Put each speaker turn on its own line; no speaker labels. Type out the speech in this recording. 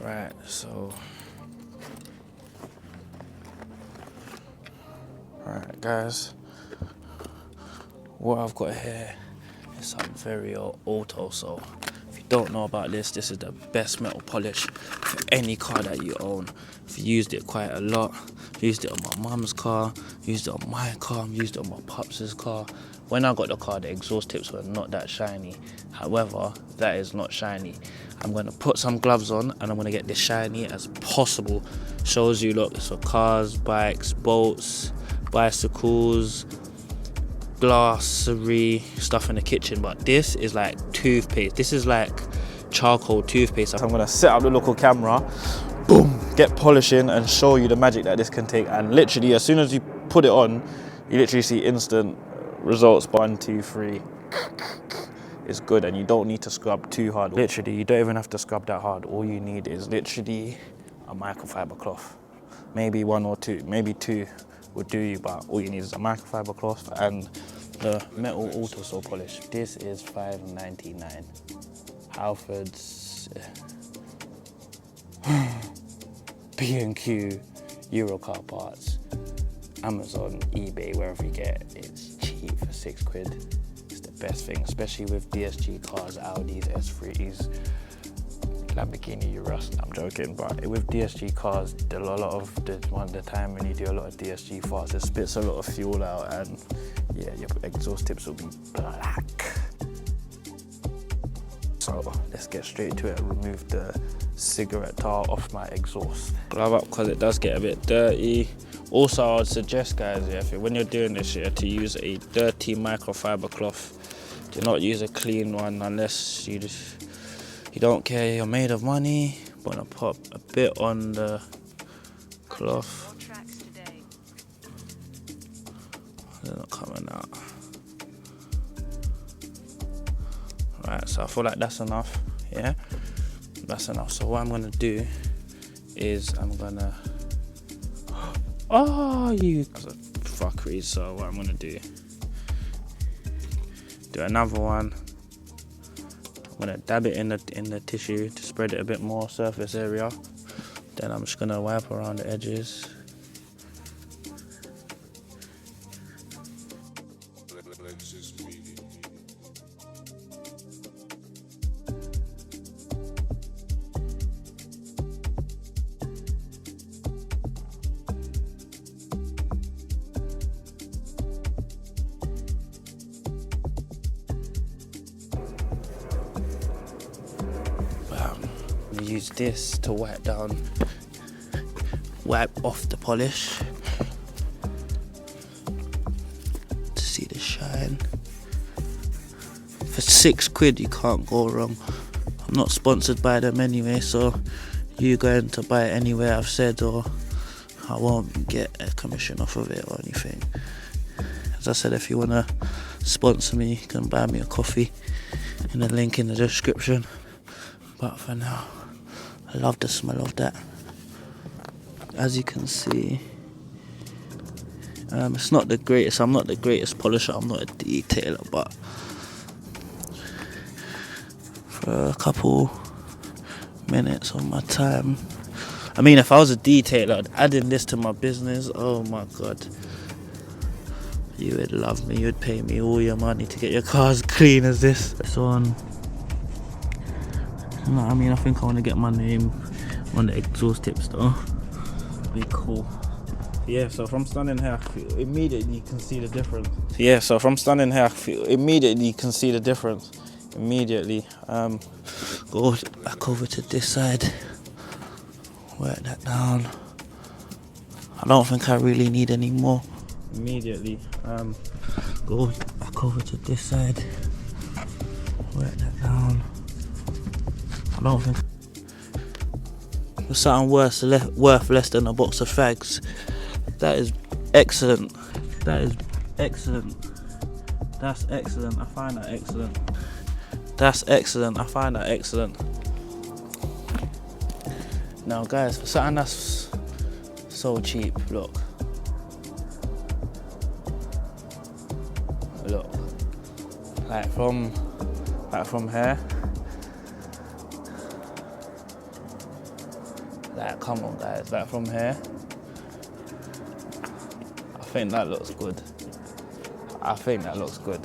Right, so alright guys, what I've got here is some very old Autosol. If you don't know about this, this is the best metal polish for any car that you own. I've used it quite a lot. I've used it on my mum's car, used it on my car, I've used it on my pops' car. When I got the car, the exhaust tips were not that shiny. However, that is not shiny. I'm gonna put some gloves on and I'm gonna get this shiny as possible. Shows you, look, it's for cars, bikes, boats, bicycles, glassy stuff in the kitchen. But this is like toothpaste. This is like charcoal toothpaste. I'm gonna set up the local camera, boom, get polishing and show you the magic that this can take. And literally, as soon as you put it on, you literally see instant results. 1, 2, 3. It's good, and you don't need to scrub too hard. Literally, you don't even have to scrub that hard. All you need is literally a microfiber cloth. Maybe 1 or 2, maybe 2 would do you, but all you need is a microfiber cloth and the metal Autosol polish. This is $5.99. Halfords, B&Q, Eurocar parts, Amazon, eBay, wherever you get it, it's cheap for £6. It's the best thing, especially with DSG cars, Audis, S3s, Lamborghini Urus. I'm joking, but with DSG cars, a lot of the time when you do a lot of DSG farts, it spits a lot of fuel out, and yeah, your exhaust tips will be black. So let's get straight to it. Remove the cigarette tar off my exhaust. Glove up because it does get a bit dirty. Also, I would suggest, guys, when you're doing this, to use a dirty microfiber cloth. Do not use a clean one unless you don't care, you're made of money. I'm gonna pop a bit on the cloth. They're not coming out. Right, so I feel like that's enough. Yeah, that's enough. So what I'm gonna do is I'm gonna. Oh, you fuckery. So what I'm gonna do another one. I'm gonna dab it in the tissue to spread it a bit more surface area. Then I'm just gonna wipe around the edges. Use this to wipe off the polish to see the shine. For £6 you can't go wrong. I'm not sponsored by them anyway, so you going to buy it anywhere I've said, or I won't get a commission off of it or anything. As I said, if you want to sponsor me, you can buy me a coffee in the link in the description. But for now, I love the smell of that. As you can see, it's not the greatest. I'm not the greatest polisher. I'm not a detailer, but for a couple minutes of my time, I mean, if I was a detailer, adding this to my business, oh my god, you would love me. You'd pay me all your money to get your car as clean as this. It's on. No, I mean, I think I want to get my name on the exhaust tips though. Be cool. Yeah, so from standing here, immediately you can see the difference. Yeah, so from standing here, immediately you can see the difference. Immediately. Go back over to this side. Work that down. I don't think I really need any more. Immediately. Go back over to this side. Work that down. I don't think there's something worth less than a box of fags. That is excellent. That is excellent. That's excellent. I find that excellent. That's excellent. I find that excellent. Now, guys, for something that's so cheap, look. Look. Like from here. Like, come on guys, like from here, I think that looks good. I think that looks good.